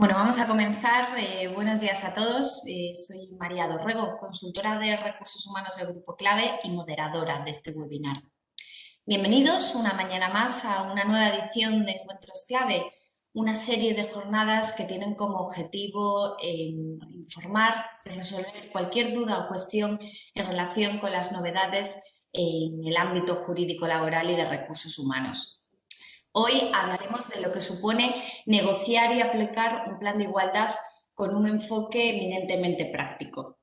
Bueno, vamos a comenzar. Buenos días a todos. Soy María Dorrego, consultora de recursos humanos de Grupo Clave y moderadora de este webinar. Bienvenidos una mañana más a una nueva edición de Encuentros Clave, una serie de jornadas que tienen como objetivo informar y resolver cualquier duda o cuestión en relación con las novedades en el ámbito jurídico laboral y de recursos humanos. Hoy hablaremos de lo que supone negociar y aplicar un plan de igualdad con un enfoque eminentemente práctico.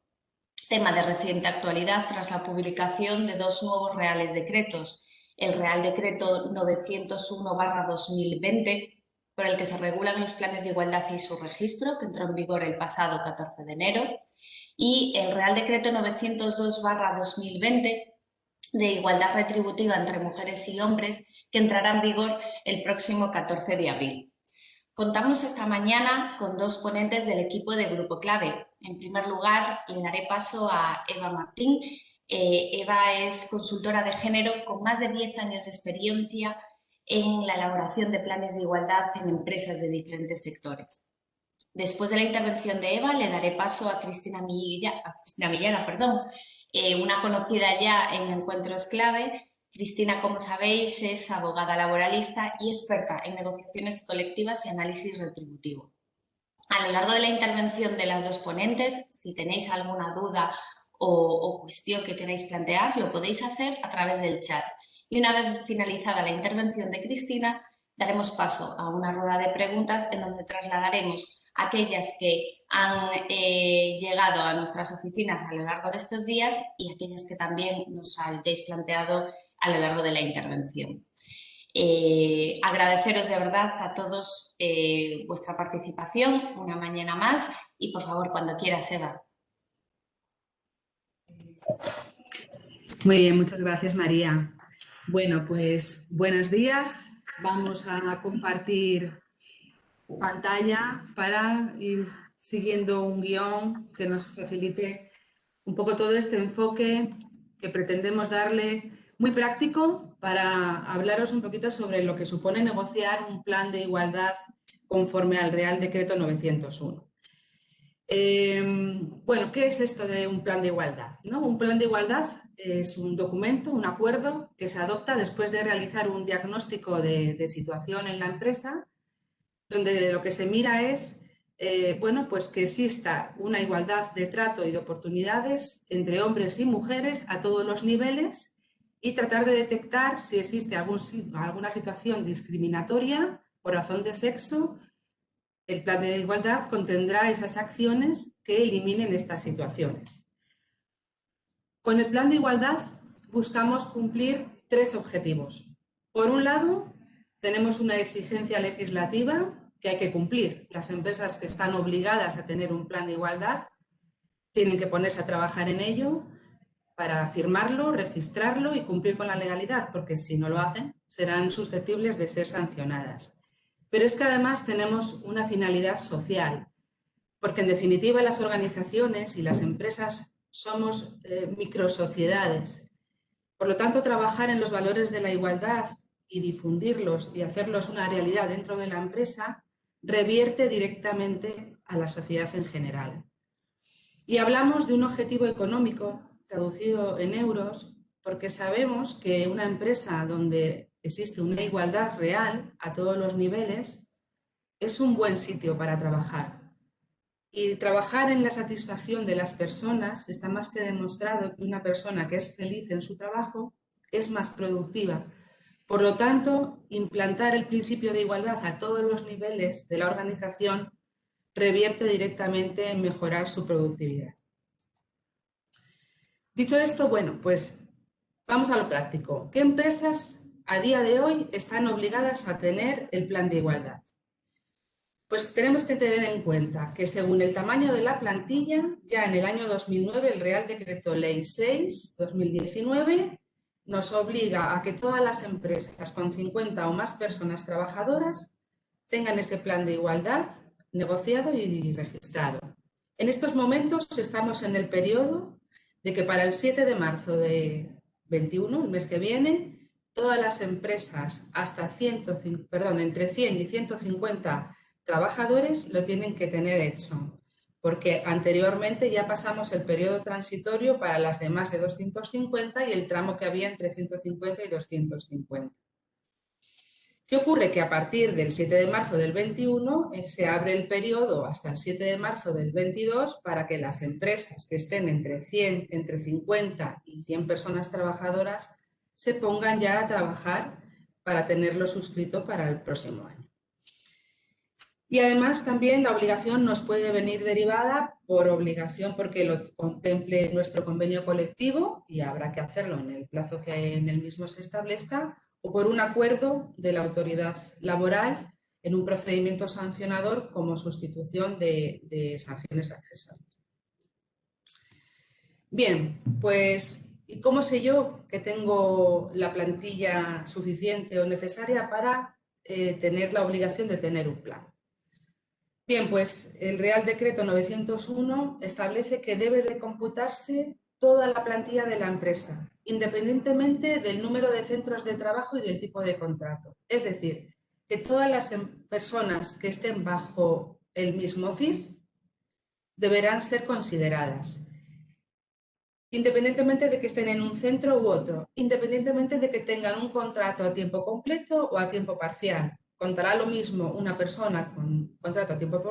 Tema de reciente actualidad tras la publicación de dos nuevos reales decretos. El Real Decreto 901/2020, por el que se regulan los planes de igualdad y su registro, que entró en vigor el pasado 14 de enero, y el Real Decreto 902/2020, de igualdad retributiva entre mujeres y hombres, que entrará en vigor el próximo 14 de abril. Contamos esta mañana con dos ponentes del equipo de Grupo Clave. En primer lugar, le daré paso a Eva Martín. Eva es consultora de género con más de 10 años de experiencia en la elaboración de planes de igualdad en empresas de diferentes sectores. Después de la intervención de Eva, le daré paso a Cristina Millana, una conocida ya en Encuentros Clave. Cristina, como sabéis, es abogada laboralista y experta en negociaciones colectivas y análisis retributivo. A lo largo de la intervención de las dos ponentes, si tenéis alguna duda o cuestión que queráis plantear, lo podéis hacer a través del chat. Y una vez finalizada la intervención de Cristina, daremos paso a una rueda de preguntas en donde trasladaremos aquellas que han llegado a nuestras oficinas a lo largo de estos días y aquellas que también nos hayáis planteado a lo largo de la intervención. Agradeceros de verdad a todos vuestra participación una mañana más y por favor cuando quieras, Eva. Muy bien, muchas gracias, María. Bueno, pues buenos días. Vamos a compartir pantalla para ir siguiendo un guión que nos facilite un poco todo este enfoque que pretendemos darle muy práctico para hablaros un poquito sobre lo que supone negociar un plan de igualdad conforme al Real Decreto 901. Bueno, ¿qué es esto de un plan de igualdad? ¿No? Un plan de igualdad es un documento, un acuerdo que se adopta después de realizar un diagnóstico de situación en la empresa, donde lo que se mira es bueno, pues que exista una igualdad de trato y de oportunidades entre hombres y mujeres a todos los niveles y tratar de detectar si existe alguna situación discriminatoria por razón de sexo. El plan de igualdad contendrá esas acciones que eliminen estas situaciones. Con el plan de igualdad buscamos cumplir tres objetivos. Por un lado, tenemos una exigencia legislativa que hay que cumplir. Las empresas que están obligadas a tener un plan de igualdad tienen que ponerse a trabajar en ello para firmarlo, registrarlo y cumplir con la legalidad, porque si no lo hacen, serán susceptibles de ser sancionadas. Pero es que además tenemos una finalidad social, porque en definitiva las organizaciones y las empresas somos microsociedades. Por lo tanto, trabajar en los valores de la igualdad y difundirlos y hacerlos una realidad dentro de la empresa revierte directamente a la sociedad en general. Y hablamos de un objetivo económico traducido en euros porque sabemos que una empresa donde existe una igualdad real a todos los niveles es un buen sitio para trabajar. Y trabajar en la satisfacción de las personas está más que demostrado que una persona que es feliz en su trabajo es más productiva. Por lo tanto, implantar el principio de igualdad a todos los niveles de la organización revierte directamente en mejorar su productividad. Dicho esto, bueno, pues vamos a lo práctico. ¿Qué empresas a día de hoy están obligadas a tener el plan de igualdad? Pues tenemos que tener en cuenta que según el tamaño de la plantilla, ya en el año 2009 el Real Decreto Ley 6/2019 nos obliga a que todas las empresas con 50 o más personas trabajadoras tengan ese plan de igualdad negociado y registrado. En estos momentos estamos en el periodo de que para el 7 de marzo de 21, el mes que viene, todas las empresas entre 100 y 150 trabajadores lo tienen que tener hecho, porque anteriormente ya pasamos el periodo transitorio para las de más de 250 y el tramo que había entre 150 y 250. ¿Qué ocurre? Que a partir del 7 de marzo del 21 se abre el periodo hasta el 7 de marzo del 22 para que las empresas que estén entre 50 y 100 personas trabajadoras se pongan ya a trabajar para tenerlo suscrito para el próximo año. Y además también la obligación nos puede venir derivada por obligación porque lo contemple nuestro convenio colectivo y habrá que hacerlo en el plazo que en el mismo se establezca, o por un acuerdo de la autoridad laboral en un procedimiento sancionador como sustitución de sanciones accesorias. Bien, pues ¿y cómo sé yo que tengo la plantilla suficiente o necesaria para tener la obligación de tener un plan? Bien, pues el Real Decreto 901 establece que debe de computarse toda la plantilla de la empresa, independientemente del número de centros de trabajo y del tipo de contrato. Es decir, que todas las personas que estén bajo el mismo CIF deberán ser consideradas, independientemente de que estén en un centro u otro, independientemente de que tengan un contrato a tiempo completo o a tiempo parcial. Contará lo mismo una persona con un contrato a tiempo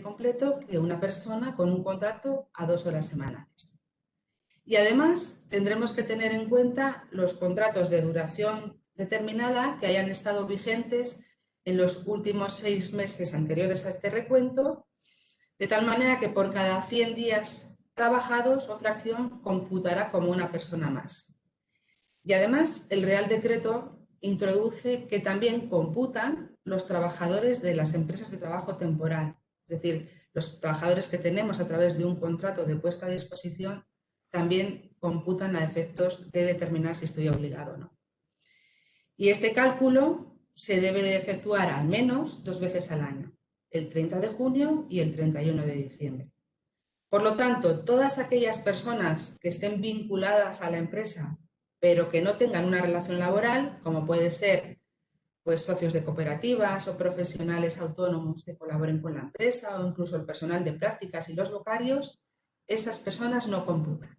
completo que una persona con un contrato a 2 horas semanales. Y además tendremos que tener en cuenta los contratos de duración determinada que hayan estado vigentes en los últimos 6 meses anteriores a este recuento, de tal manera que por cada 100 días trabajados o fracción computará como una persona más. Y además el Real Decreto introduce que también computan los trabajadores de las empresas de trabajo temporal, es decir, los trabajadores que tenemos a través de un contrato de puesta a disposición también computan a efectos de determinar si estoy obligado o no. Y este cálculo se debe de efectuar al menos 2 veces al año, el 30 de junio y el 31 de diciembre. Por lo tanto, todas aquellas personas que estén vinculadas a la empresa, pero que no tengan una relación laboral, como puede ser pues, socios de cooperativas o profesionales autónomos que colaboren con la empresa o incluso el personal de prácticas y los becarios, esas personas no computan.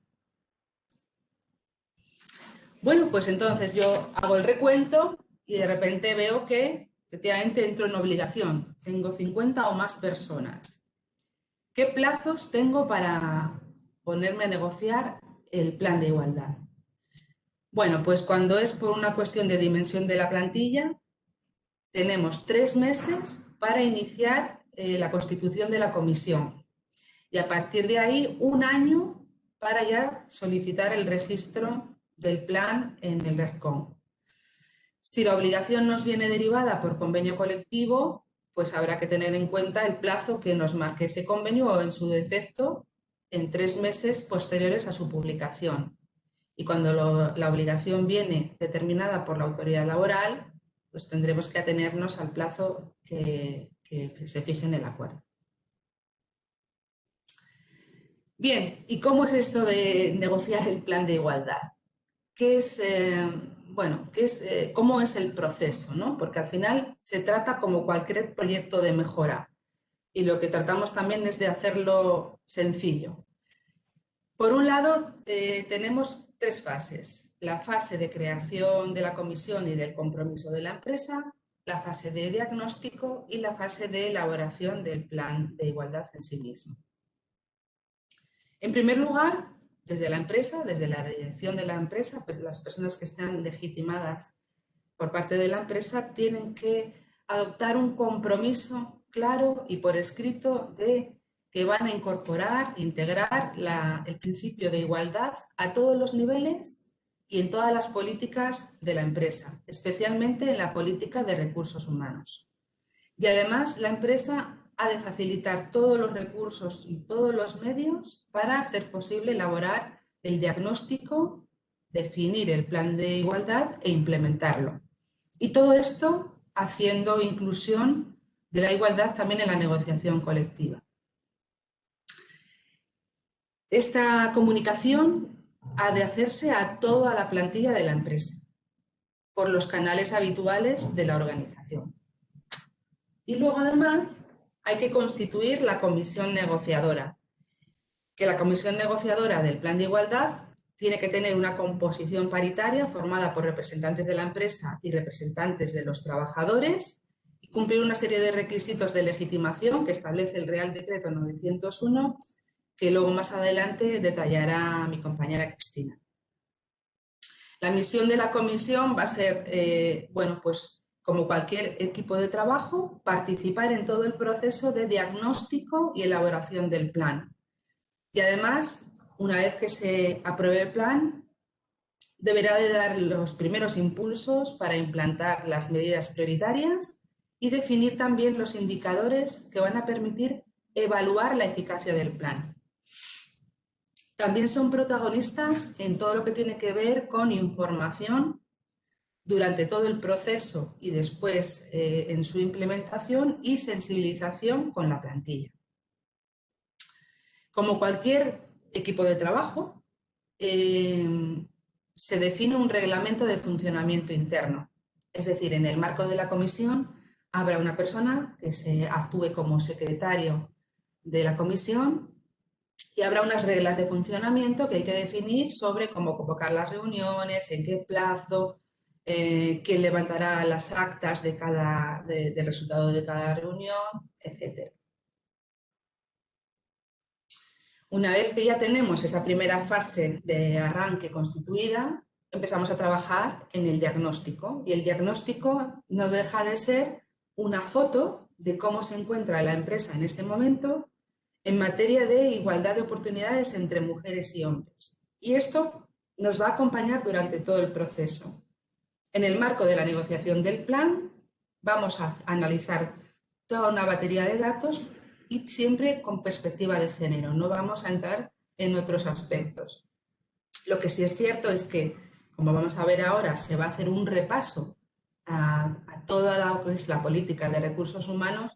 Bueno, pues entonces yo hago el recuento y de repente veo que efectivamente entro en obligación. Tengo 50 o más personas. ¿Qué plazos tengo para ponerme a negociar el plan de igualdad? Bueno, pues cuando es por una cuestión de dimensión de la plantilla, tenemos 3 meses para iniciar la constitución de la comisión y a partir de ahí 1 año para ya solicitar el registro del plan en el RESCOM. Si la obligación nos viene derivada por convenio colectivo, pues habrá que tener en cuenta el plazo que nos marque ese convenio o, en su defecto, en 3 meses posteriores a su publicación. Y cuando la obligación viene determinada por la autoridad laboral, pues tendremos que atenernos al plazo que se fije en el acuerdo. Bien, ¿y cómo es esto de negociar el plan de igualdad? ¿Qué es, cómo es el proceso, ¿no? Porque al final se trata como cualquier proyecto de mejora y lo que tratamos también es de hacerlo sencillo. Por un lado, tenemos 3 fases. La fase de creación de la comisión y del compromiso de la empresa, la fase de diagnóstico y la fase de elaboración del plan de igualdad en sí mismo. En primer lugar, desde la empresa, desde la dirección de la empresa, pues las personas que están legitimadas por parte de la empresa tienen que adoptar un compromiso claro y por escrito de que van a incorporar, integrar el principio de igualdad a todos los niveles y en todas las políticas de la empresa, especialmente en la política de recursos humanos. Y además la empresa ha de facilitar todos los recursos y todos los medios para ser posible elaborar el diagnóstico, definir el plan de igualdad e implementarlo. Y todo esto haciendo inclusión de la igualdad también en la negociación colectiva. Esta comunicación ha de hacerse a toda la plantilla de la empresa por los canales habituales de la organización. Y luego, además, hay que constituir la comisión negociadora, que la comisión negociadora del Plan de Igualdad tiene que tener una composición paritaria formada por representantes de la empresa y representantes de los trabajadores y cumplir una serie de requisitos de legitimación que establece el Real Decreto 901, que luego más adelante detallará mi compañera Cristina. La misión de la comisión va a ser, bueno, pues como cualquier equipo de trabajo, participar en todo el proceso de diagnóstico y elaboración del plan. Y además, una vez que se apruebe el plan, deberá de dar los primeros impulsos para implantar las medidas prioritarias y definir también los indicadores que van a permitir evaluar la eficacia del plan. También son protagonistas en todo lo que tiene que ver con información durante todo el proceso y después en su implementación y sensibilización con la plantilla. Como cualquier equipo de trabajo, se define un reglamento de funcionamiento interno. Es decir, en el marco de la comisión habrá una persona que se actúe como secretario de la comisión y habrá unas reglas de funcionamiento que hay que definir sobre cómo convocar las reuniones, en qué plazo, quién levantará las actas del resultado de cada reunión, etc. Una vez que ya tenemos esa primera fase de arranque constituida, empezamos a trabajar en el diagnóstico. Y el diagnóstico no deja de ser una foto de cómo se encuentra la empresa en este momento en materia de igualdad de oportunidades entre mujeres y hombres. Y esto nos va a acompañar durante todo el proceso. En el marco de la negociación del plan, vamos a analizar toda una batería de datos y siempre con perspectiva de género, no vamos a entrar en otros aspectos. Lo que sí es cierto es que, como vamos a ver ahora, se va a hacer un repaso a toda la política de recursos humanos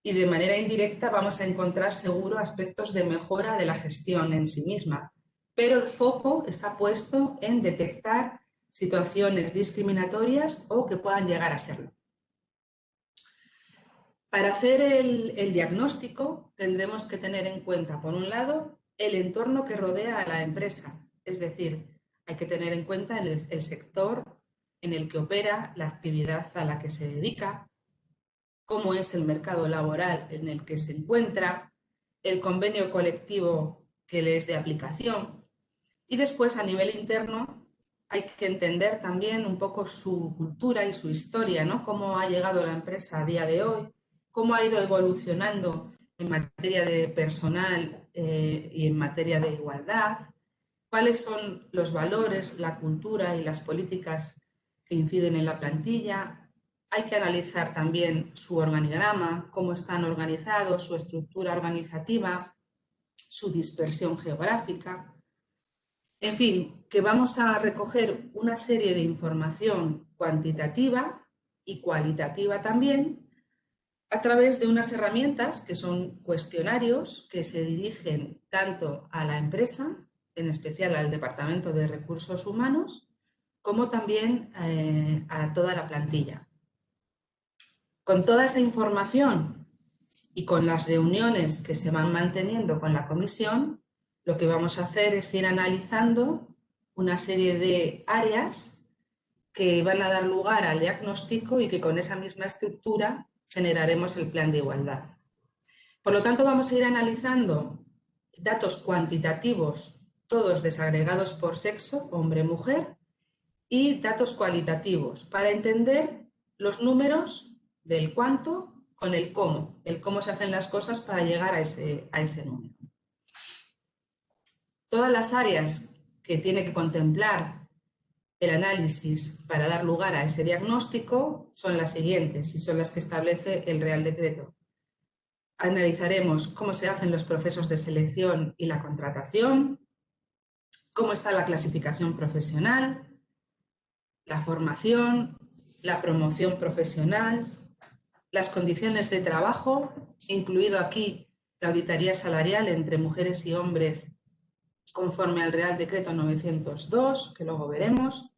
y de manera indirecta vamos a encontrar seguro aspectos de mejora de la gestión en sí misma, pero el foco está puesto en detectar situaciones discriminatorias o que puedan llegar a serlo. Para hacer el diagnóstico tendremos que tener en cuenta, por un lado, el entorno que rodea a la empresa, es decir, hay que tener en cuenta el sector en el que opera, la actividad a la que se dedica, cómo es el mercado laboral en el que se encuentra, el convenio colectivo que le es de aplicación y después a nivel interno hay que entender también un poco su cultura y su historia, ¿no? Cómo ha llegado la empresa a día de hoy, cómo ha ido evolucionando en materia de personal y en materia de igualdad, cuáles son los valores, la cultura y las políticas que inciden en la plantilla. Hay que analizar también su organigrama, cómo están organizados, su estructura organizativa, su dispersión geográfica. En fin, que vamos a recoger una serie de información cuantitativa y cualitativa también a través de unas herramientas que son cuestionarios que se dirigen tanto a la empresa, en especial al Departamento de Recursos Humanos, como también a toda la plantilla. Con toda esa información y con las reuniones que se van manteniendo con la comisión, lo que vamos a hacer es ir analizando una serie de áreas que van a dar lugar al diagnóstico y que con esa misma estructura generaremos el plan de igualdad. Por lo tanto, vamos a ir analizando datos cuantitativos, todos desagregados por sexo, hombre-mujer, y datos cualitativos para entender los números del cuánto con el cómo se hacen las cosas para llegar a ese número. Todas las áreas que tiene que contemplar el análisis para dar lugar a ese diagnóstico son las siguientes y son las que establece el Real Decreto. Analizaremos cómo se hacen los procesos de selección y la contratación, cómo está la clasificación profesional, la formación, la promoción profesional, las condiciones de trabajo, incluido aquí la auditoría salarial entre mujeres y hombres conforme al Real Decreto 902, que luego veremos,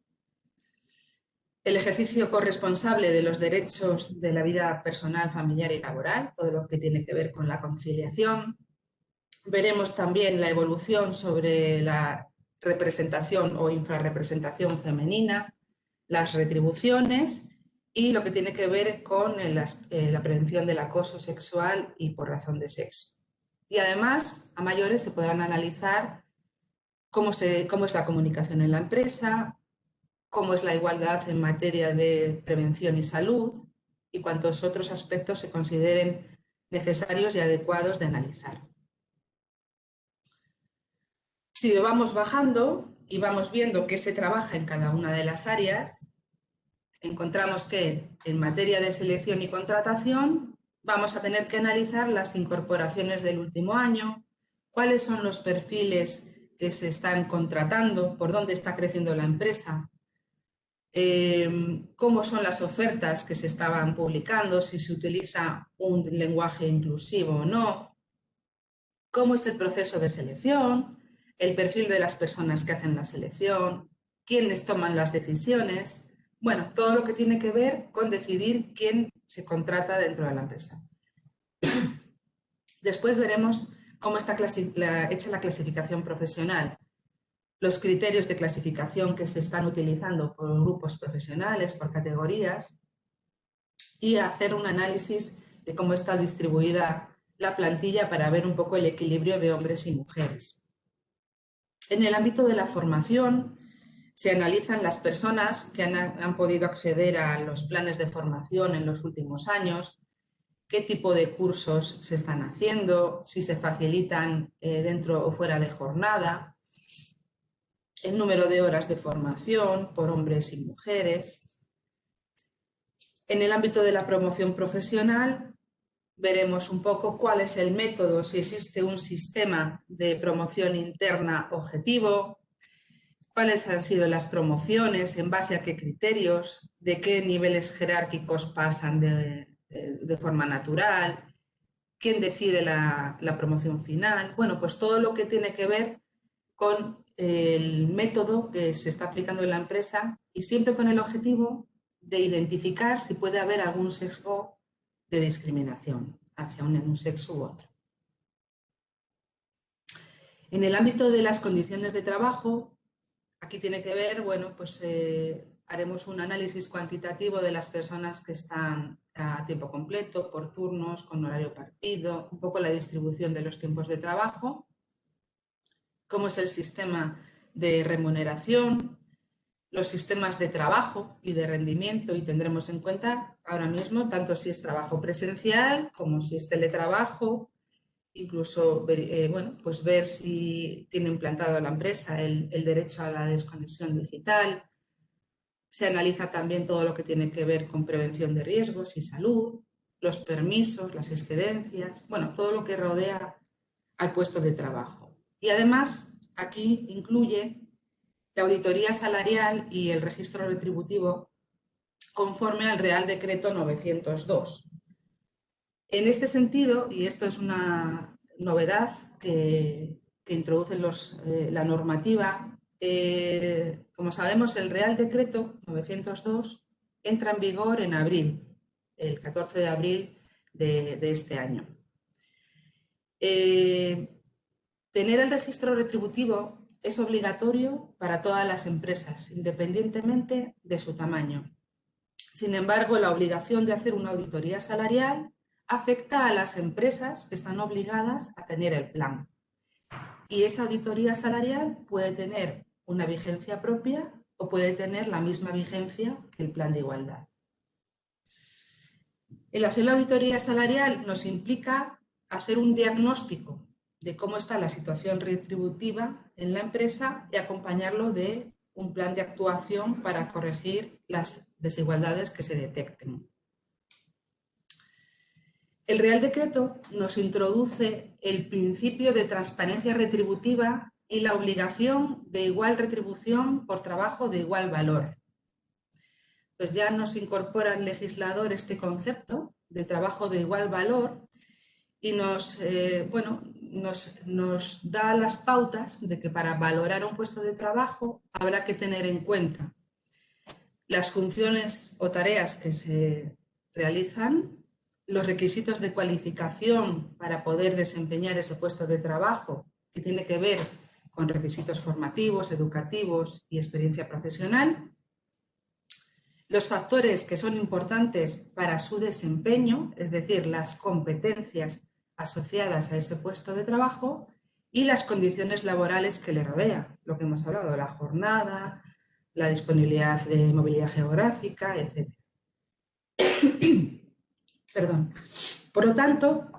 El ejercicio corresponsable de los derechos de la vida personal, familiar y laboral, todo lo que tiene que ver con la conciliación. Veremos también la evolución sobre la representación o infrarrepresentación femenina, las retribuciones y lo que tiene que ver con la prevención del acoso sexual y por razón de sexo. Y además, a mayores se podrán analizar cómo es la comunicación en la empresa, cómo es la igualdad en materia de prevención y salud y cuántos otros aspectos se consideren necesarios y adecuados de analizar. Si lo vamos bajando y vamos viendo qué se trabaja en cada una de las áreas, encontramos que en materia de selección y contratación vamos a tener que analizar las incorporaciones del último año, cuáles son los perfiles que se están contratando, por dónde está creciendo la empresa, cómo son las ofertas que se estaban publicando, si se utiliza un lenguaje inclusivo o no, cómo es el proceso de selección, el perfil de las personas que hacen la selección, quiénes toman las decisiones, bueno, todo lo que tiene que ver con decidir quién se contrata dentro de la empresa. Después veremos cómo está hecha la clasificación profesional, los criterios de clasificación que se están utilizando por grupos profesionales, por categorías, y hacer un análisis de cómo está distribuida la plantilla para ver un poco el equilibrio de hombres y mujeres. En el ámbito de la formación se analizan las personas que han podido acceder a los planes de formación en los últimos años, qué tipo de cursos se están haciendo, si se facilitan dentro o fuera de jornada, el número de horas de formación por hombres y mujeres. En el ámbito de la promoción profesional veremos un poco cuál es el método, si existe un sistema de promoción interna objetivo, cuáles han sido las promociones, en base a qué criterios, de qué niveles jerárquicos pasan de forma natural, quién decide la promoción final. Bueno, pues todo lo que tiene que ver con el método que se está aplicando en la empresa y siempre con el objetivo de identificar si puede haber algún sesgo de discriminación hacia un sexo u otro. En el ámbito de las condiciones de trabajo, aquí tiene que ver, bueno, pues haremos un análisis cuantitativo de las personas que están a tiempo completo, por turnos, con horario partido, un poco la distribución de los tiempos de trabajo, cómo es el sistema de remuneración, los sistemas de trabajo y de rendimiento, y tendremos en cuenta ahora mismo tanto si es trabajo presencial como si es teletrabajo, incluso bueno, pues ver si tiene implantado la empresa el derecho a la desconexión digital. Se analiza también todo lo que tiene que ver con prevención de riesgos y salud, los permisos, las excedencias, bueno, todo lo que rodea al puesto de trabajo. Y además aquí incluye la auditoría salarial y el registro retributivo conforme al Real Decreto 902. En este sentido, y esto es una novedad que introduce la normativa, como sabemos, el Real Decreto 902 entra en vigor en abril, el 14 de abril de este año. Tener el registro retributivo es obligatorio para todas las empresas, independientemente de su tamaño. Sin embargo, la obligación de hacer una auditoría salarial afecta a las empresas que están obligadas a tener el plan. Y esa auditoría salarial puede tener una vigencia propia o puede tener la misma vigencia que el plan de igualdad. El hacer la auditoría salarial nos implica hacer un diagnóstico de cómo está la situación retributiva en la empresa y acompañarlo de un plan de actuación para corregir las desigualdades que se detecten. El Real Decreto nos introduce el principio de transparencia retributiva y la obligación de igual retribución por trabajo de igual valor. Pues ya nos incorpora el legislador este concepto de trabajo de igual valor y nos da las pautas de que para valorar un puesto de trabajo habrá que tener en cuenta las funciones o tareas que se realizan, los requisitos de cualificación para poder desempeñar ese puesto de trabajo, que tiene que ver con requisitos formativos, educativos y experiencia profesional, los factores que son importantes para su desempeño, es decir, las competencias asociadas a ese puesto de trabajo y las condiciones laborales que le rodean, lo que hemos hablado, la jornada, la disponibilidad de movilidad geográfica, etc. Perdón. Por lo tanto,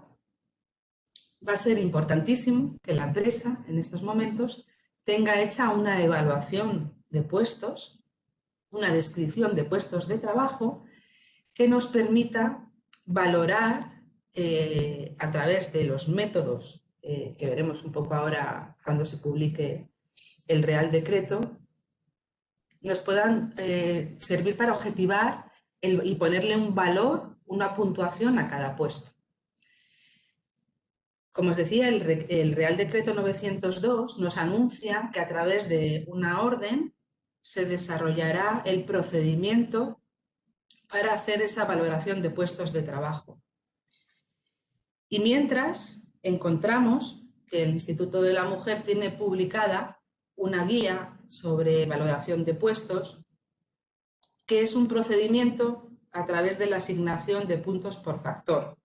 va a ser importantísimo que la empresa en estos momentos tenga hecha una evaluación de puestos, una descripción de puestos de trabajo que nos permita valorar a través de los métodos que veremos un poco ahora cuando se publique el Real Decreto, nos puedan servir para objetivar y ponerle un valor, una puntuación a cada puesto. Como os decía, el Real Decreto 902 nos anuncia que a través de una orden se desarrollará el procedimiento para hacer esa valoración de puestos de trabajo. Y mientras encontramos que el Instituto de la Mujer tiene publicada una guía sobre valoración de puestos, que es un procedimiento a través de la asignación de puntos por factor.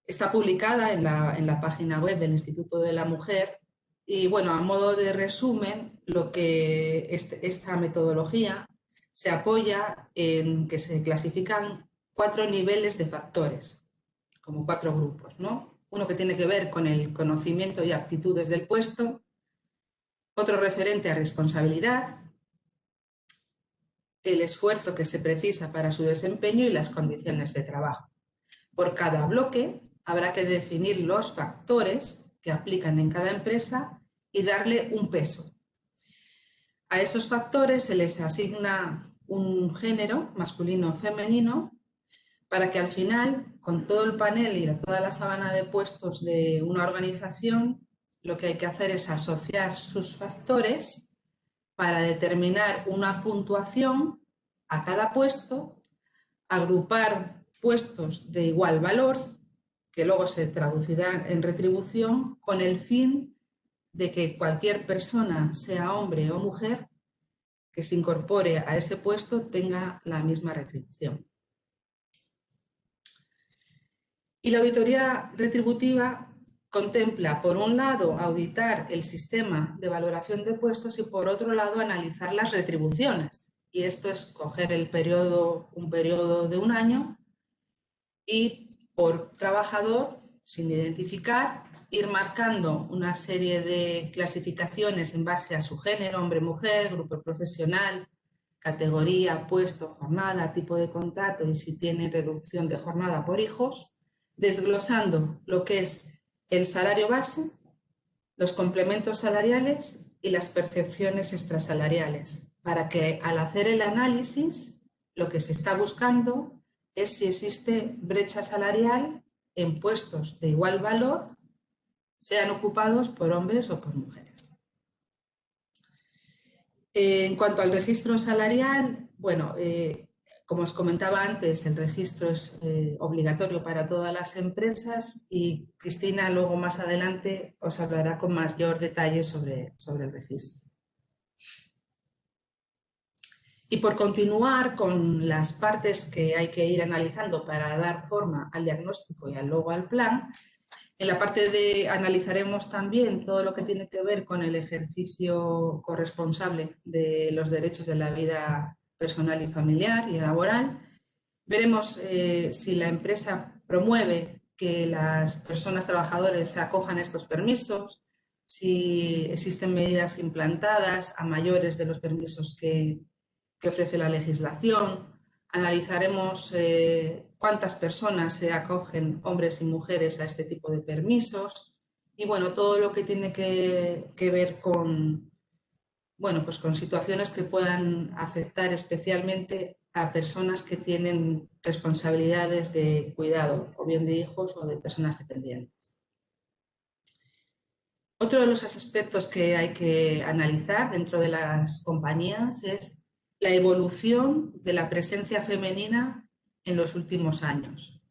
Está publicada en la página web del Instituto de la Mujer y, bueno, a modo de resumen, lo que esta metodología se apoya en que se clasifican 4 niveles de factores, como 4 grupos, ¿no? Uno que tiene que ver con el conocimiento y aptitudes del puesto, otro referente a responsabilidad, el esfuerzo que se precisa para su desempeño y las condiciones de trabajo. Por cada bloque habrá que definir los factores que aplican en cada empresa y darle un peso. A esos factores se les asigna un género, masculino o femenino, para que al final, con todo el panel y toda la sábana de puestos de una organización, lo que hay que hacer es asociar sus factores para determinar una puntuación a cada puesto, agrupar puestos de igual valor, que luego se traducirán en retribución, con el fin de que cualquier persona, sea hombre o mujer, que se incorpore a ese puesto tenga la misma retribución. Y la auditoría retributiva contempla, por un lado, auditar el sistema de valoración de puestos y, por otro lado, analizar las retribuciones. Y esto es coger un periodo de un año y, por trabajador, sin identificar, ir marcando una serie de clasificaciones en base a su género, hombre-mujer, grupo profesional, categoría, puesto, jornada, tipo de contrato y si tiene reducción de jornada por hijos, desglosando lo que es el salario base, los complementos salariales y las percepciones extrasalariales, para que al hacer el análisis lo que se está buscando es si existe brecha salarial en puestos de igual valor, sean ocupados por hombres o por mujeres. En cuanto al registro salarial, bueno, como os comentaba antes, el registro es obligatorio para todas las empresas y Cristina luego más adelante os hablará con mayor detalle sobre el registro. Y por continuar con las partes que hay que ir analizando para dar forma al diagnóstico y luego al plan, en la parte de analizaremos también todo lo que tiene que ver con el ejercicio corresponsable de los derechos de la vida personal y familiar y laboral. Veremos si la empresa promueve que las personas trabajadoras se acojan a estos permisos, si existen medidas implantadas a mayores de los permisos que ofrece la legislación. Analizaremos cuántas personas se acogen, hombres y mujeres, a este tipo de permisos y, bueno, todo lo que tiene que ver con, bueno, pues con situaciones que puedan afectar especialmente a personas que tienen responsabilidades de cuidado, o bien de hijos o de personas dependientes. Otro de los aspectos que hay que analizar dentro de las compañías es la evolución de la presencia femenina en los últimos años.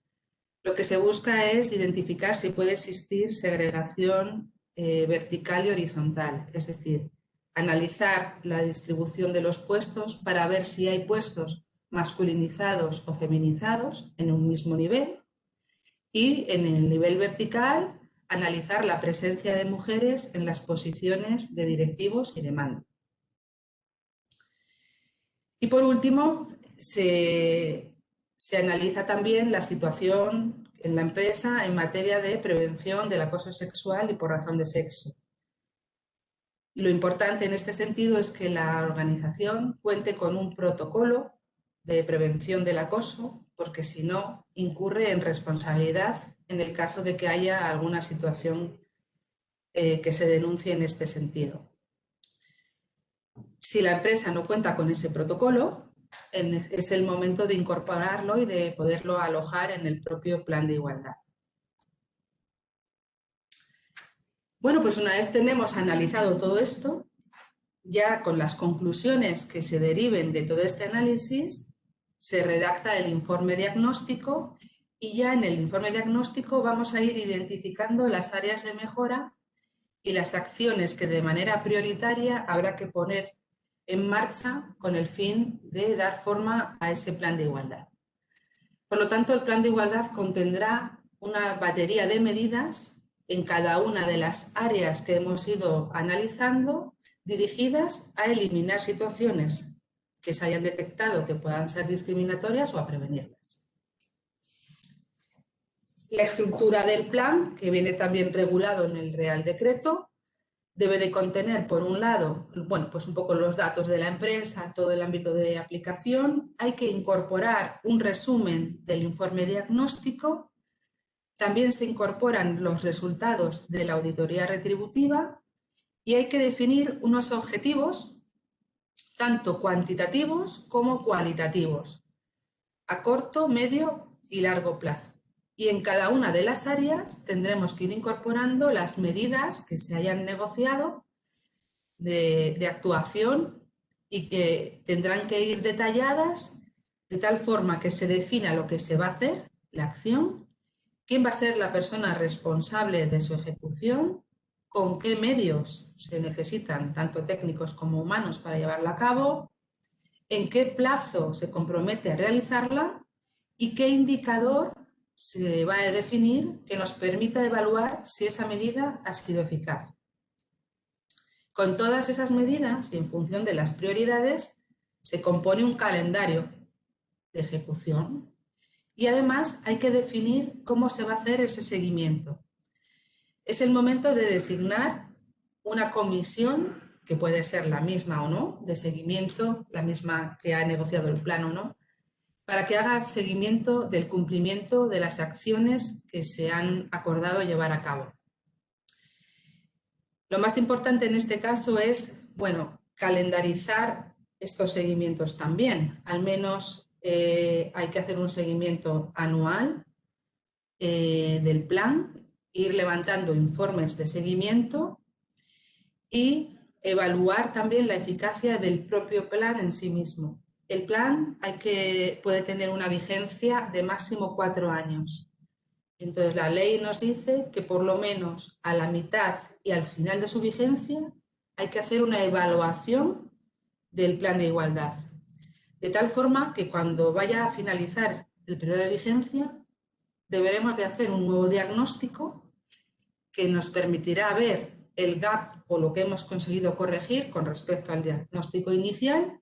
Lo que se busca es identificar si puede existir segregación vertical y horizontal, es decir, analizar la distribución de los puestos para ver si hay puestos masculinizados o feminizados en un mismo nivel, y en el nivel vertical analizar la presencia de mujeres en las posiciones de directivos y de mando. Y por último, se analiza también la situación en la empresa en materia de prevención del acoso sexual y por razón de sexo. Lo importante en este sentido es que la organización cuente con un protocolo de prevención del acoso, porque si no, incurre en responsabilidad en el caso de que haya alguna situación que se denuncie en este sentido. Si la empresa no cuenta con ese protocolo, es el momento de incorporarlo y de poderlo alojar en el propio plan de igualdad. Bueno, pues una vez tenemos analizado todo esto, ya con las conclusiones que se deriven de todo este análisis, se redacta el informe diagnóstico y ya en el informe diagnóstico vamos a ir identificando las áreas de mejora y las acciones que de manera prioritaria habrá que poner en marcha con el fin de dar forma a ese plan de igualdad. Por lo tanto, el plan de igualdad contendrá una batería de medidas en cada una de las áreas que hemos ido analizando, dirigidas a eliminar situaciones que se hayan detectado que puedan ser discriminatorias o a prevenirlas. La estructura del plan, que viene también regulado en el Real Decreto, debe de contener, por un lado, bueno, pues un poco los datos de la empresa, todo el ámbito de aplicación. Hay que incorporar un resumen del informe diagnóstico. También se incorporan los resultados de la auditoría retributiva y hay que definir unos objetivos, tanto cuantitativos como cualitativos, a corto, medio y largo plazo. Y en cada una de las áreas tendremos que ir incorporando las medidas que se hayan negociado de actuación y que tendrán que ir detalladas de tal forma que se defina lo que se va a hacer, la acción, quién va a ser la persona responsable de su ejecución, con qué medios se necesitan, tanto técnicos como humanos, para llevarla a cabo, en qué plazo se compromete a realizarla y qué indicador se va a definir que nos permita evaluar si esa medida ha sido eficaz. Con todas esas medidas y en función de las prioridades se compone un calendario de ejecución y además hay que definir cómo se va a hacer ese seguimiento. Es el momento de designar una comisión, que puede ser la misma o no, de seguimiento, la misma que ha negociado el plan o no, para que haga seguimiento del cumplimiento de las acciones que se han acordado llevar a cabo. Lo más importante en este caso es, bueno, calendarizar estos seguimientos también. Al menos hay que hacer un seguimiento anual del plan, ir levantando informes de seguimiento y evaluar también la eficacia del propio plan en sí mismo. El plan puede tener una vigencia de máximo 4 años. Entonces, la ley nos dice que por lo menos a la mitad y al final de su vigencia hay que hacer una evaluación del plan de igualdad. De tal forma que cuando vaya a finalizar el periodo de vigencia, deberemos de hacer un nuevo diagnóstico que nos permitirá ver el gap o lo que hemos conseguido corregir con respecto al diagnóstico inicial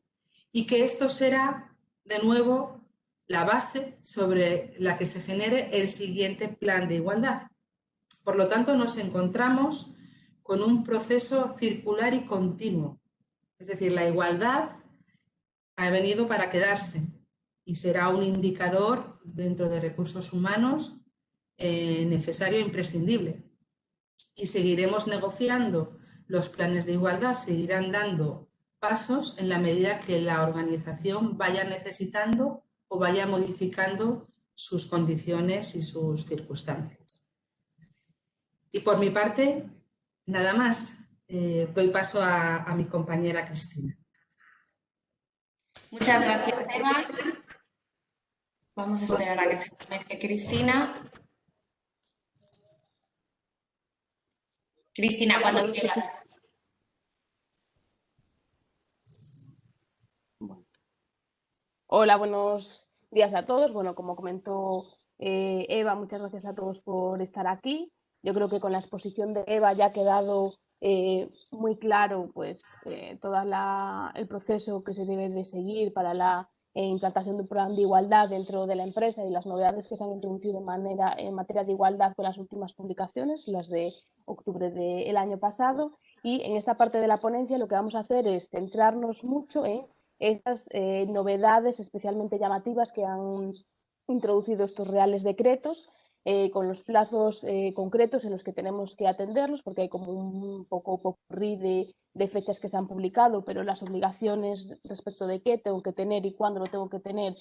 y que esto será de nuevo la base sobre la que se genere el siguiente plan de igualdad. Por lo tanto, nos encontramos con un proceso circular y continuo. Es decir, la igualdad ha venido para quedarse y será un indicador dentro de recursos humanos necesario e imprescindible. Y seguiremos negociando los planes de igualdad, seguirán dando pasos en la medida que la organización vaya necesitando o vaya modificando sus condiciones y sus circunstancias. Y por mi parte, nada más. Doy paso a mi compañera Cristina. Muchas gracias, Eva. Vamos a esperar a que se conecte Cristina. Cristina, cuando quieras. Hola, buenos días a todos. Bueno, como comentó Eva, muchas gracias a todos por estar aquí. Yo creo que con la exposición de Eva ya ha quedado muy claro pues, todo el proceso que se debe de seguir para la implantación de un plan de igualdad dentro de la empresa y las novedades que se han introducido en materia de igualdad con las últimas publicaciones, las de octubre del año pasado. Y en esta parte de la ponencia lo que vamos a hacer es centrarnos mucho en esas novedades especialmente llamativas que han introducido estos reales decretos, con los plazos concretos en los que tenemos que atenderlos, porque hay como un poco popurrí de fechas que se han publicado, pero las obligaciones respecto de qué tengo que tener y cuándo lo tengo que tener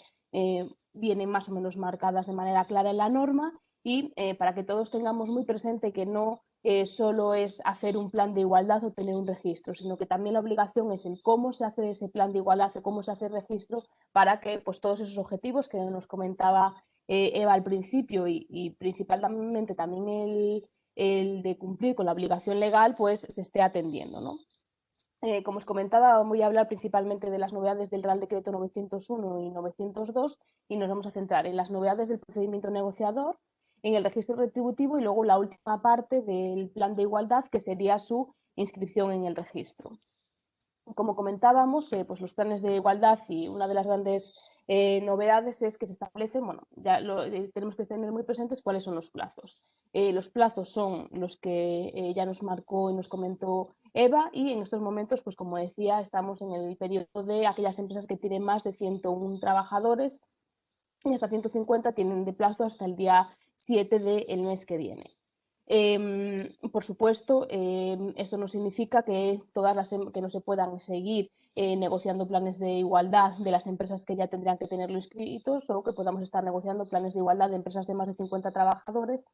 vienen más o menos marcadas de manera clara en la norma, y para que todos tengamos muy presente que no solo es hacer un plan de igualdad o tener un registro, sino que también la obligación es el cómo se hace ese plan de igualdad o cómo se hace el registro para que pues, todos esos objetivos que nos comentaba Eva al principio y principalmente también el de cumplir con la obligación legal, pues se esté atendiendo, ¿no? Como os comentaba, voy a hablar principalmente de las novedades del Real Decreto 901 y 902 y nos vamos a centrar en las novedades del procedimiento negociador, en el registro retributivo y luego la última parte del plan de igualdad, que sería su inscripción en el registro. Como comentábamos, pues los planes de igualdad y una de las grandes novedades es que se establecen, bueno, ya tenemos que tener muy presentes cuáles son los plazos. Los plazos son los que ya nos marcó y nos comentó Eva, y en estos momentos, pues como decía, estamos en el periodo de aquellas empresas que tienen más de 101 trabajadores y hasta 150 tienen de plazo hasta el día 7 del mes que viene. Por supuesto, esto no significa que que no se puedan seguir negociando planes de igualdad de las empresas que ya tendrían que tenerlo inscritos, o que podamos estar negociando planes de igualdad de empresas de más de 50 trabajadores,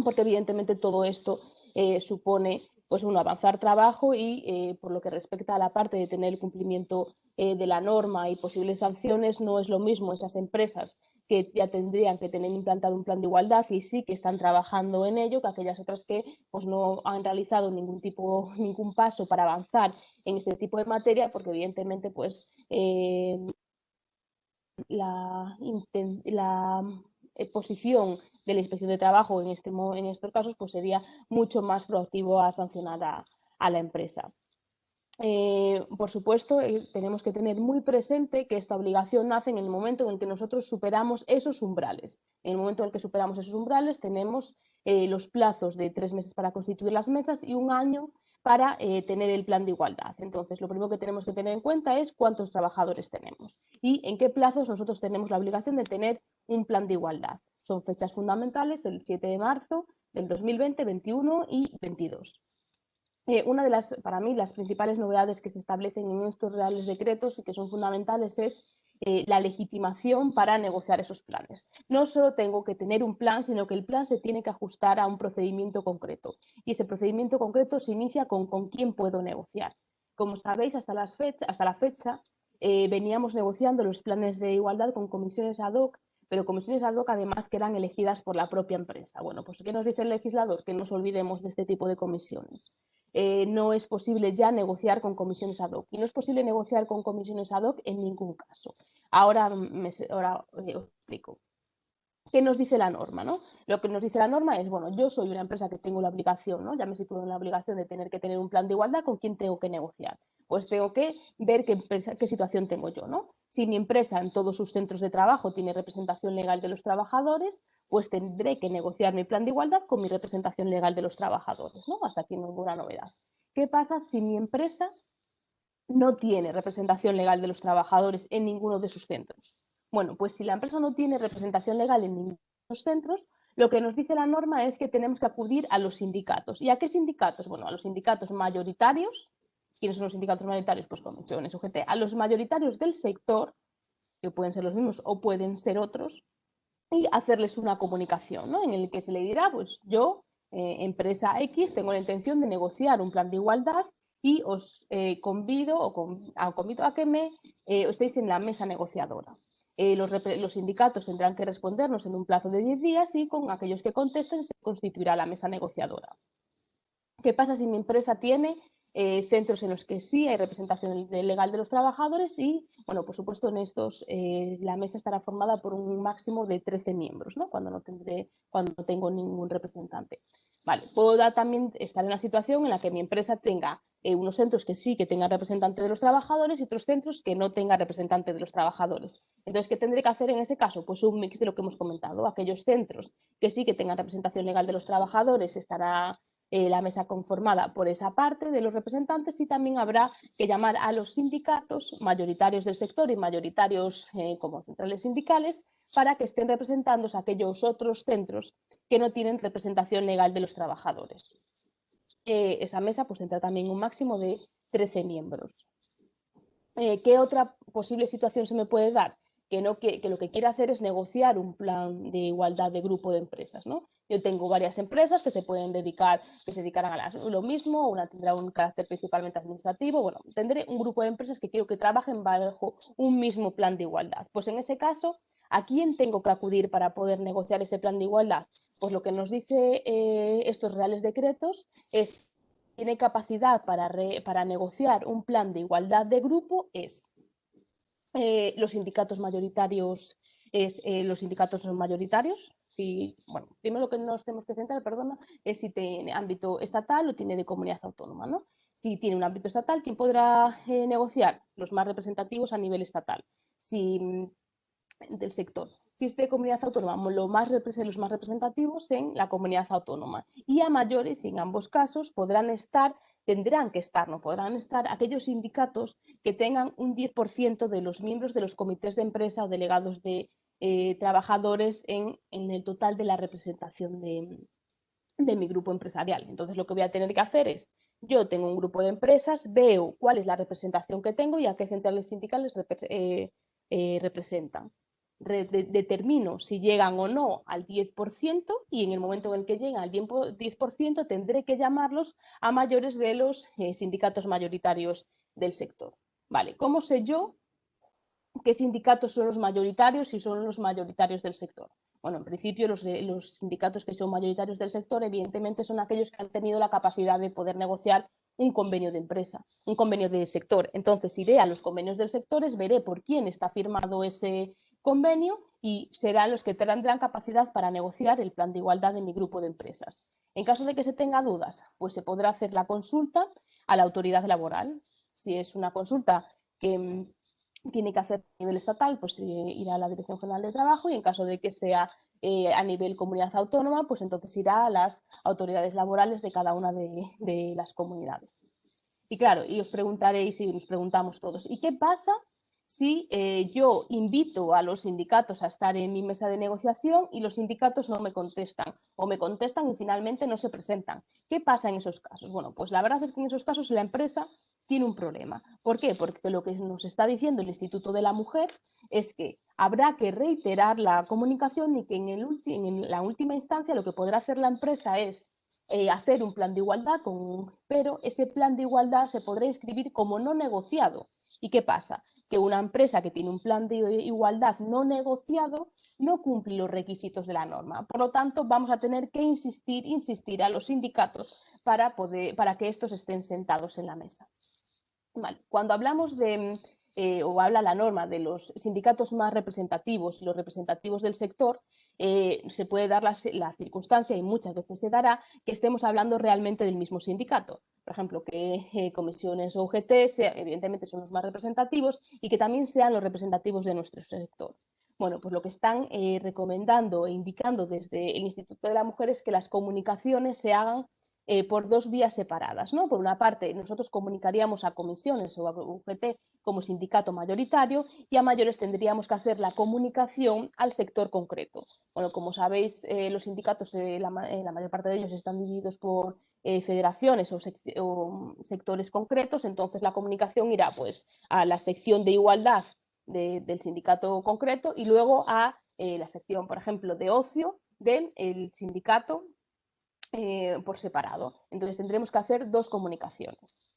porque evidentemente todo esto supone pues un avanzar trabajo y por lo que respecta a la parte de tener el cumplimiento de la norma y posibles sanciones, no es lo mismo esas empresas que ya tendrían que tener implantado un plan de igualdad y sí que están trabajando en ello, que aquellas otras que pues, no han realizado ningún paso para avanzar en este tipo de materia, porque evidentemente pues, la posición de la Inspección de Trabajo en estos casos pues sería mucho más proactivo a sancionar a la empresa. Por supuesto, tenemos que tener muy presente que esta obligación nace en el momento en el que nosotros superamos esos umbrales. En el momento en el que superamos esos umbrales tenemos los plazos de 3 meses para constituir las mesas y 1 año para tener el plan de igualdad. Entonces, lo primero que tenemos que tener en cuenta es cuántos trabajadores tenemos y en qué plazos nosotros tenemos la obligación de tener un plan de igualdad. Son fechas fundamentales, el 7 de marzo del 2020, 21 y 22. Una de para mí, las principales novedades que se establecen en estos reales decretos y que son fundamentales es la legitimación para negociar esos planes. No solo tengo que tener un plan, sino que el plan se tiene que ajustar a un procedimiento concreto. Y ese procedimiento concreto se inicia con quién puedo negociar. Como sabéis, hasta la fecha veníamos negociando los planes de igualdad con comisiones ad hoc, pero comisiones ad hoc además que eran elegidas por la propia empresa. Bueno, pues ¿qué nos dice el legislador? Que nos olvidemos de este tipo de comisiones. No es posible ya negociar con comisiones ad hoc. Y no es posible negociar con comisiones ad hoc en ningún caso. Ahora os explico. ¿Qué nos dice la norma? ¿No? Lo que nos dice la norma es, bueno, yo soy una empresa que tengo la obligación, ¿no? Ya me sitúo en la obligación de tener que tener un plan de igualdad. ¿Con quién tengo que negociar? Pues tengo que ver qué situación tengo yo, ¿no? Si mi empresa en todos sus centros de trabajo tiene representación legal de los trabajadores, pues tendré que negociar mi plan de igualdad con mi representación legal de los trabajadores, ¿no? Hasta aquí ninguna novedad. ¿Qué pasa si mi empresa no tiene representación legal de los trabajadores en ninguno de sus centros? Bueno, pues si la empresa no tiene representación legal en ninguno de los centros, lo que nos dice la norma es que tenemos que acudir a los sindicatos. ¿Y a qué sindicatos? Bueno, a los sindicatos mayoritarios. ¿Quiénes son los sindicatos mayoritarios? Pues comisiones UGT. A los mayoritarios del sector, que pueden ser los mismos o pueden ser otros, y hacerles una comunicación, ¿no? En el que se le dirá, pues yo, empresa X, tengo la intención de negociar un plan de igualdad y os convido a que estéis en la mesa negociadora. Los sindicatos tendrán que respondernos en un plazo de 10 días y con aquellos que contesten se constituirá la mesa negociadora. ¿Qué pasa si mi empresa tiene centros en los que sí hay representación legal de los trabajadores y, bueno, por supuesto, en estos la mesa estará formada por un máximo de 13 miembros, ¿no? Cuando no tengo ningún representante. Vale, puedo también estar en la situación en la que mi empresa tenga unos centros que sí que tengan representante de los trabajadores y otros centros que no tengan representante de los trabajadores. Entonces, ¿qué tendré que hacer en ese caso? Pues un mix de lo que hemos comentado. Aquellos centros que sí que tengan representación legal de los trabajadores estará la mesa conformada por esa parte de los representantes y también habrá que llamar a los sindicatos mayoritarios del sector y mayoritarios como centrales sindicales para que estén representando a aquellos otros centros que no tienen representación legal de los trabajadores. Esa mesa pues tendrá también un máximo de 13 miembros. ¿Qué otra posible situación se me puede dar? Que lo que quiere hacer es negociar un plan de igualdad de grupo de empresas, ¿no? Yo tengo varias empresas que se dedicarán a lo mismo, una tendrá un carácter principalmente administrativo, bueno, tendré un grupo de empresas que quiero que trabajen bajo un mismo plan de igualdad. Pues en ese caso, ¿a quién tengo que acudir para poder negociar ese plan de igualdad? Pues lo que nos dice estos reales decretos es tiene capacidad para negociar un plan de igualdad de grupo es los sindicatos mayoritarios, son mayoritarios. Si, bueno, primero lo que nos tenemos que centrar, perdona, es si tiene ámbito estatal o tiene de comunidad autónoma, ¿no? Si tiene un ámbito estatal, ¿quién podrá negociar? Los más representativos a nivel estatal. Del sector. Si es de comunidad autónoma, los más representativos en la comunidad autónoma. Y a mayores, y en ambos casos, tendrán que estar, no podrán estar aquellos sindicatos que tengan un 10% de los miembros de los comités de empresa o delegados de trabajadores en el total de la representación de mi grupo empresarial. Entonces, lo que voy a tener que hacer es, yo tengo un grupo de empresas, veo cuál es la representación que tengo y a qué centrales sindicales representan. Determino si llegan o no al 10% y en el momento en el que lleguen al 10% tendré que llamarlos a mayores de los sindicatos mayoritarios del sector. Vale, ¿cómo sé yo qué sindicatos son los mayoritarios y son los mayoritarios del sector? Bueno, en principio los sindicatos que son mayoritarios del sector evidentemente son aquellos que han tenido la capacidad de poder negociar un convenio de empresa, un convenio de sector. Entonces iré a los convenios del sector, veré por quién está firmado ese convenio y serán los que tendrán capacidad para negociar el plan de igualdad de mi grupo de empresas. En caso de que se tenga dudas, pues se podrá hacer la consulta a la autoridad laboral. Si es una consulta que tiene que hacer a nivel estatal, pues irá a la Dirección General de Trabajo y en caso de que sea a nivel comunidad autónoma, pues entonces irá a las autoridades laborales de cada una de las comunidades. Y claro, y os preguntaréis y nos preguntamos todos, ¿y qué pasa si yo invito a los sindicatos a estar en mi mesa de negociación y los sindicatos no me contestan o me contestan y finalmente no se presentan? ¿Qué pasa en esos casos? Bueno, pues la verdad es que en esos casos la empresa tiene un problema. ¿Por qué? Porque lo que nos está diciendo el Instituto de la Mujer es que habrá que reiterar la comunicación y que en la última instancia lo que podrá hacer la empresa es hacer un plan de igualdad, pero ese plan de igualdad se podrá inscribir como no negociado. ¿Y qué pasa? Que una empresa que tiene un plan de igualdad no negociado no cumple los requisitos de la norma. Por lo tanto, vamos a tener que insistir a los sindicatos para que estos estén sentados en la mesa. Vale. Cuando hablamos o habla la norma de los sindicatos más representativos y los representativos del sector, se puede dar la circunstancia, y muchas veces se dará, que estemos hablando realmente del mismo sindicato. Por ejemplo, que comisiones o UGT evidentemente son los más representativos y que también sean los representativos de nuestro sector. Bueno, pues lo que están recomendando e indicando desde el Instituto de la Mujer es que las comunicaciones se hagan por dos vías separadas, ¿no? Por una parte, nosotros comunicaríamos a comisiones o a UGT como sindicato mayoritario y a mayores tendríamos que hacer la comunicación al sector concreto. Bueno, como sabéis, los sindicatos, la mayor parte de ellos están divididos por federaciones o sectores concretos, entonces la comunicación irá pues a la sección de igualdad del sindicato concreto y luego a la sección, por ejemplo, de ocio del sindicato por separado. Entonces tendremos que hacer dos comunicaciones.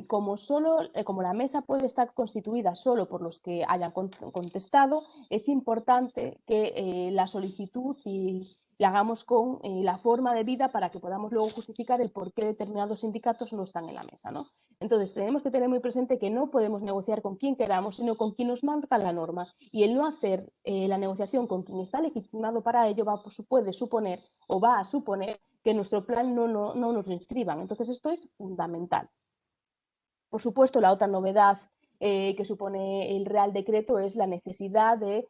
Como la mesa puede estar constituida solo por los que hayan contestado, es importante que la solicitud la hagamos con la forma de vida para que podamos luego justificar el por qué determinados sindicatos no están en la mesa, ¿no? Entonces, tenemos que tener muy presente que no podemos negociar con quien queramos, sino con quien nos marca la norma. Y el no hacer la negociación con quien está legitimado para ello puede suponer o va a suponer que nuestro plan no nos lo inscriban. Entonces, esto es fundamental. Por supuesto, la otra novedad que supone el Real Decreto es la necesidad de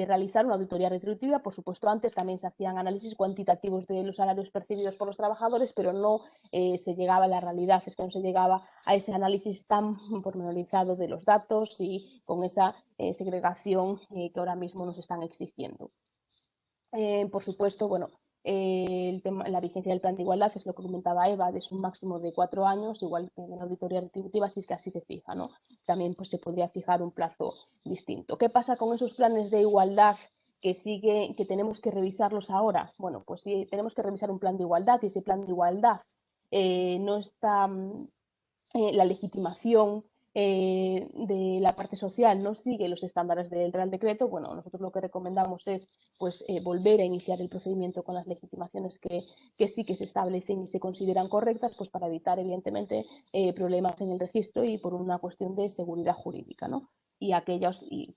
realizar una auditoría retributiva. Por supuesto, antes también se hacían análisis cuantitativos de los salarios percibidos por los trabajadores, pero no se llegaba, la realidad es que no se llegaba a ese análisis tan pormenorizado de los datos y con esa segregación que ahora mismo nos están exigiendo. Por supuesto, bueno, la vigencia del plan de igualdad es lo que comentaba Eva, es un máximo de 4 años, igual que en la auditoría retributiva, si es que así se fija, ¿no? También pues, se podría fijar un plazo distinto. ¿Qué pasa con esos planes de igualdad que tenemos que revisarlos ahora? Bueno, pues sí, tenemos que revisar un plan de igualdad y ese plan de igualdad no está la legitimación de la parte social no sigue los estándares del Real Decreto, bueno, nosotros lo que recomendamos es pues, volver a iniciar el procedimiento con las legitimaciones que sí que se establecen y se consideran correctas, pues para evitar, evidentemente, problemas en el registro y por una cuestión de seguridad jurídica, ¿no? Y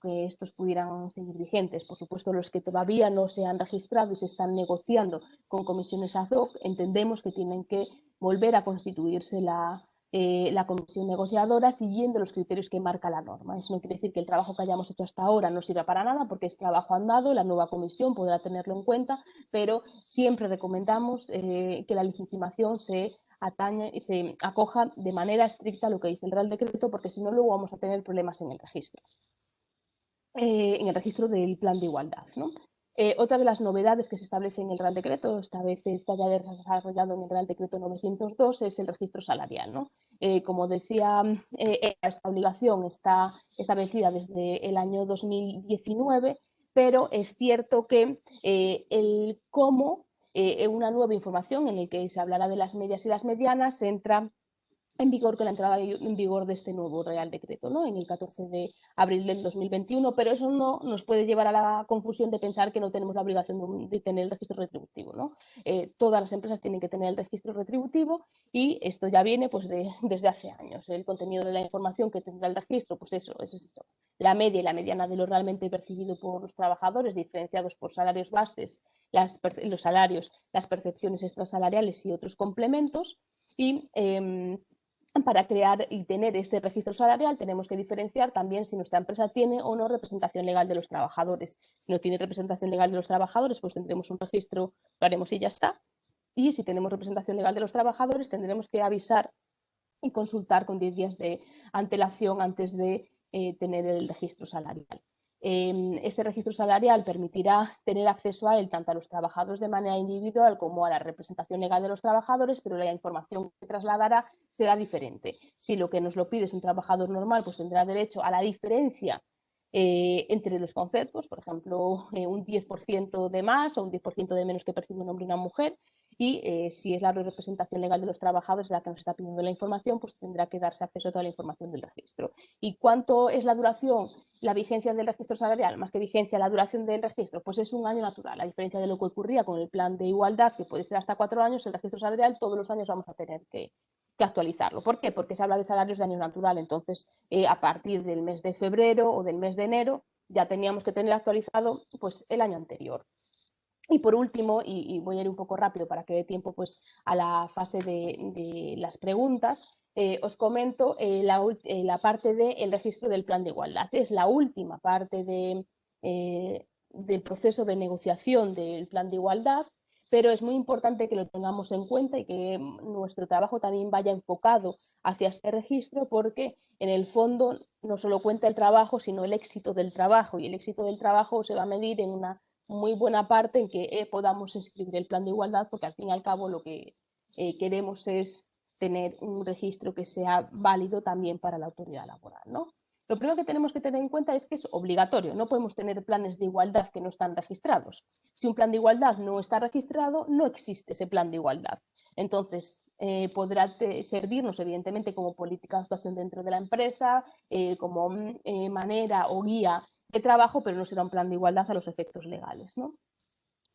que estos pudieran seguir vigentes. Por supuesto, los que todavía no se han registrado y se están negociando con comisiones ad hoc, entendemos que tienen que volver a constituirse la comisión negociadora siguiendo los criterios que marca la norma. Eso no quiere decir que el trabajo que hayamos hecho hasta ahora no sirva para nada, porque es trabajo andado, la nueva comisión podrá tenerlo en cuenta, pero siempre recomendamos que la legitimación se acoja de manera estricta a lo que dice el Real Decreto, porque si no luego vamos a tener problemas en el registro del plan de igualdad, ¿no? Otra de las novedades que se establece en el Real Decreto, esta vez está ya desarrollado en el Real Decreto 902, es el registro salarial, ¿no? Como decía, esta obligación está establecida desde el año 2019, pero es cierto que el cómo, una nueva información en la que se hablará de las medias y las medianas, entra en vigor con la entrada en vigor de este nuevo Real Decreto, ¿no? En el 14 de abril del 2021, pero eso no nos puede llevar a la confusión de pensar que no tenemos la obligación de tener el registro retributivo, ¿no? Todas las empresas tienen que tener el registro retributivo y esto ya viene pues, desde hace años. El contenido de la información que tendrá el registro, pues eso es eso. La media y la mediana de lo realmente percibido por los trabajadores, diferenciados por salarios bases, los salarios, las percepciones extrasalariales y otros complementos. Y para crear y tener este registro salarial tenemos que diferenciar también si nuestra empresa tiene o no representación legal de los trabajadores. Si no tiene representación legal de los trabajadores, pues tendremos un registro, lo haremos y ya está. Y si tenemos representación legal de los trabajadores, tendremos que avisar y consultar con 10 días de antelación antes de tener el registro salarial. Este registro salarial permitirá tener acceso a él tanto a los trabajadores de manera individual como a la representación legal de los trabajadores, pero la información que trasladará será diferente. Si lo que nos lo pide es un trabajador normal, pues tendrá derecho a la diferencia entre los conceptos, por ejemplo, un 10% de más o un 10% de menos que percibe un hombre y una mujer, y si es la representación legal de los trabajadores la que nos está pidiendo la información, pues tendrá que darse acceso a toda la información del registro. ¿Y cuánto es la duración, la vigencia del registro salarial? Más que vigencia, la duración del registro, pues es un año natural, a diferencia de lo que ocurría con el plan de igualdad, que puede ser hasta 4 años, el registro salarial todos los años vamos a tener que actualizarlo. ¿Por qué? Porque se habla de salarios de año natural, entonces a partir del mes de febrero o del mes de enero ya teníamos que tener actualizado pues, el año anterior. Y por último, y voy a ir un poco rápido para que dé tiempo pues, a la fase de las preguntas, os comento la parte del registro del plan de igualdad. Es la última parte del proceso de negociación del plan de igualdad, pero es muy importante que lo tengamos en cuenta y que nuestro trabajo también vaya enfocado hacia este registro porque en el fondo no solo cuenta el trabajo, sino el éxito del trabajo y el éxito del trabajo se va a medir en una muy buena parte en que podamos inscribir el plan de igualdad porque al fin y al cabo lo que queremos es tener un registro que sea válido también para la autoridad laboral, ¿no? Lo primero que tenemos que tener en cuenta es que es obligatorio, no podemos tener planes de igualdad que no están registrados. Si un plan de igualdad no está registrado, no existe ese plan de igualdad. Entonces, podrá servirnos evidentemente como política de actuación dentro de la empresa, como manera o guía de trabajo, pero no será un plan de igualdad a los efectos legales, ¿no?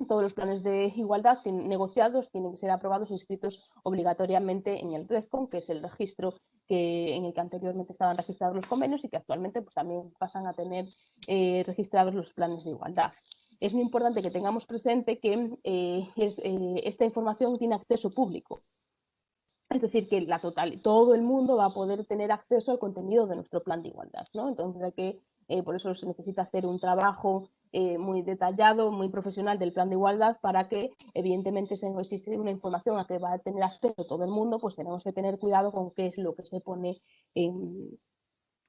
Todos los planes de igualdad negociados tienen que ser aprobados e inscritos obligatoriamente en el RESCON, que es el registro en el que anteriormente estaban registrados los convenios y que actualmente pues, también pasan a tener registrados los planes de igualdad. Es muy importante que tengamos presente que esta información tiene acceso público. Es decir, que todo el mundo va a poder tener acceso al contenido de nuestro plan de igualdad, ¿no? Entonces, por eso se necesita hacer un trabajo muy detallado, muy profesional del plan de igualdad para que, evidentemente, si es una información a la que va a tener acceso todo el mundo, pues tenemos que tener cuidado con qué es lo que se pone en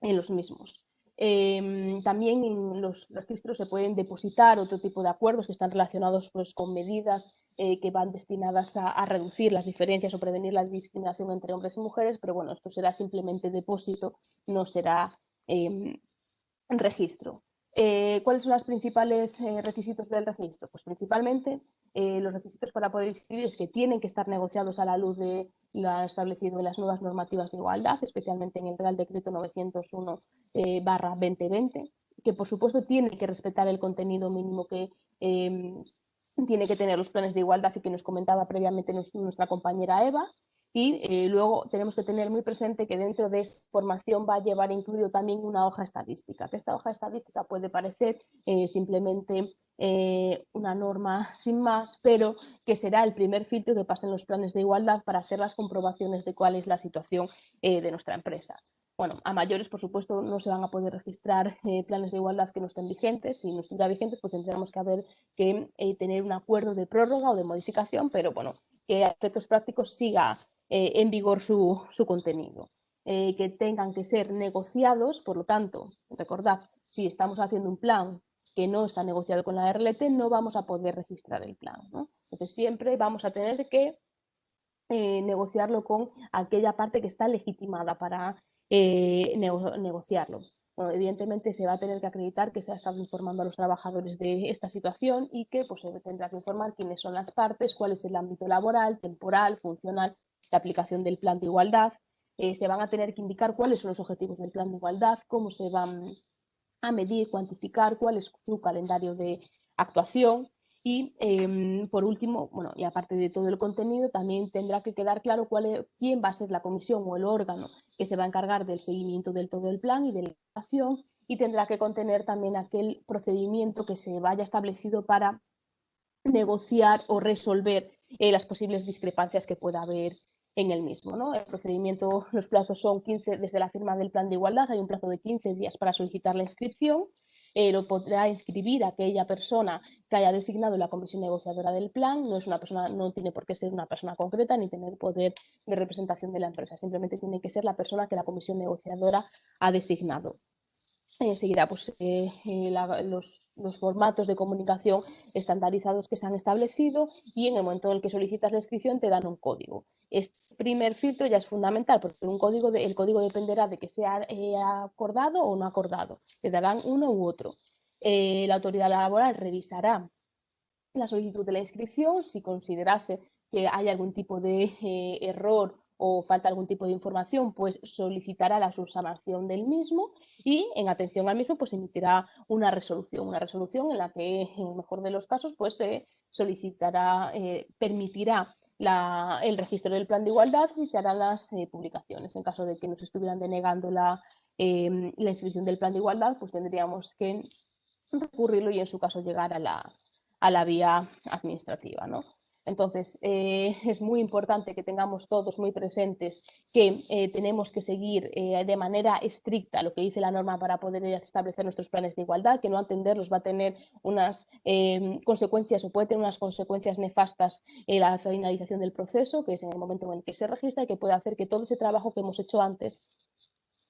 los mismos. También en los registros se pueden depositar otro tipo de acuerdos que están relacionados pues, con medidas que van destinadas a reducir las diferencias o prevenir la discriminación entre hombres y mujeres, pero bueno, esto será simplemente depósito, no será registro. ¿Cuáles son los principales requisitos del registro? Pues principalmente los requisitos para poder inscribir es que tienen que estar negociados a la luz de lo establecido en las nuevas normativas de igualdad, especialmente en el Real Decreto 901/2020, que por supuesto tiene que respetar el contenido mínimo que tiene que tener los planes de igualdad y que nos comentaba previamente nuestra compañera Eva. Y luego tenemos que tener muy presente que dentro de esa formación va a llevar incluido también una hoja estadística, que esta hoja estadística puede parecer simplemente una norma sin más, pero que será el primer filtro que pasen los planes de igualdad para hacer las comprobaciones de cuál es la situación de nuestra empresa. Bueno, a mayores, por supuesto, no se van a poder registrar planes de igualdad que no estén vigentes. Si no estuvieran vigentes, pues tendríamos que tener un acuerdo de prórroga o de modificación, pero bueno, que a efectos prácticos siga en vigor su contenido. Que tengan que ser negociados, por lo tanto, recordad, si estamos haciendo un plan que no está negociado con la RLT, no vamos a poder registrar el plan, ¿no? Entonces siempre vamos a tener que negociarlo con aquella parte que está legitimada para negociarlo. Bueno, evidentemente se va a tener que acreditar que se ha estado informando a los trabajadores de esta situación y que pues, se tendrá que informar quiénes son las partes, cuál es el ámbito laboral, temporal, funcional, la aplicación del plan de igualdad. Se van a tener que indicar cuáles son los objetivos del plan de igualdad, cómo se van a medir, cuantificar, cuál es su calendario de actuación. Y por último, bueno, y aparte de todo el contenido, también tendrá que quedar claro quién va a ser la comisión o el órgano que se va a encargar del seguimiento del todo el plan y de la acción, y tendrá que contener también aquel procedimiento que se vaya establecido para negociar o resolver las posibles discrepancias que pueda haber en el mismo, ¿no? El procedimiento, los plazos son 15, desde la firma del plan de igualdad hay un plazo de 15 días para solicitar la inscripción. Lo podrá inscribir aquella persona que haya designado la comisión negociadora del plan. No es una persona, no tiene por qué ser una persona concreta ni tener poder de representación de la empresa, simplemente tiene que ser la persona que la comisión negociadora ha designado. Seguirá pues, los formatos de comunicación estandarizados que se han establecido y en el momento en el que solicitas la inscripción te dan un código. Este primer filtro ya es fundamental porque el código dependerá de que sea acordado o no acordado. Te darán uno u otro. La autoridad laboral revisará la solicitud de la inscripción. Si considerase que hay algún tipo de error o falta algún tipo de información, pues solicitará la subsanación del mismo y en atención al mismo pues emitirá una resolución en la que en el mejor de los casos pues solicitará, permitirá el registro del plan de igualdad y se harán las publicaciones. En caso de que nos estuvieran denegando la inscripción del plan de igualdad, pues tendríamos que recurrirlo y en su caso llegar a la vía administrativa, ¿no? Entonces, es muy importante que tengamos todos muy presentes que tenemos que seguir de manera estricta lo que dice la norma para poder establecer nuestros planes de igualdad, que no atenderlos va a tener unas consecuencias o puede tener unas consecuencias nefastas en la finalización del proceso, que es en el momento en el que se registra y que puede hacer que todo ese trabajo que hemos hecho antes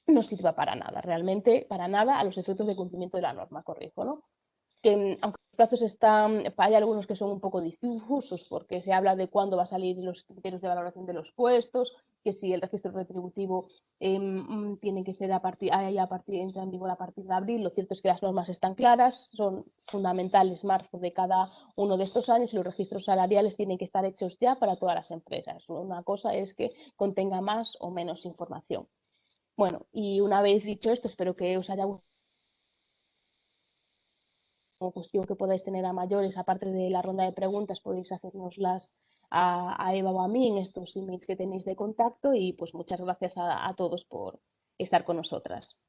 no sirva para nada, realmente para nada a los efectos de cumplimiento de la norma, corrijo, ¿no? Que aunque los plazos hay algunos que son un poco difusos porque se habla de cuándo va a salir los criterios de valoración de los puestos, que si el registro retributivo tiene que ser entra en vigor a partir de abril. Lo cierto es que las normas están claras, son fundamentales marzo de cada uno de estos años y los registros salariales tienen que estar hechos ya para todas las empresas. Una cosa es que contenga más o menos información. Bueno, y una vez dicho esto, espero que os haya gustado como cuestión que podáis tener a mayores, aparte de la ronda de preguntas, podéis hacernoslas a Eva o a mí en estos emails que tenéis de contacto y pues muchas gracias a todos por estar con nosotras.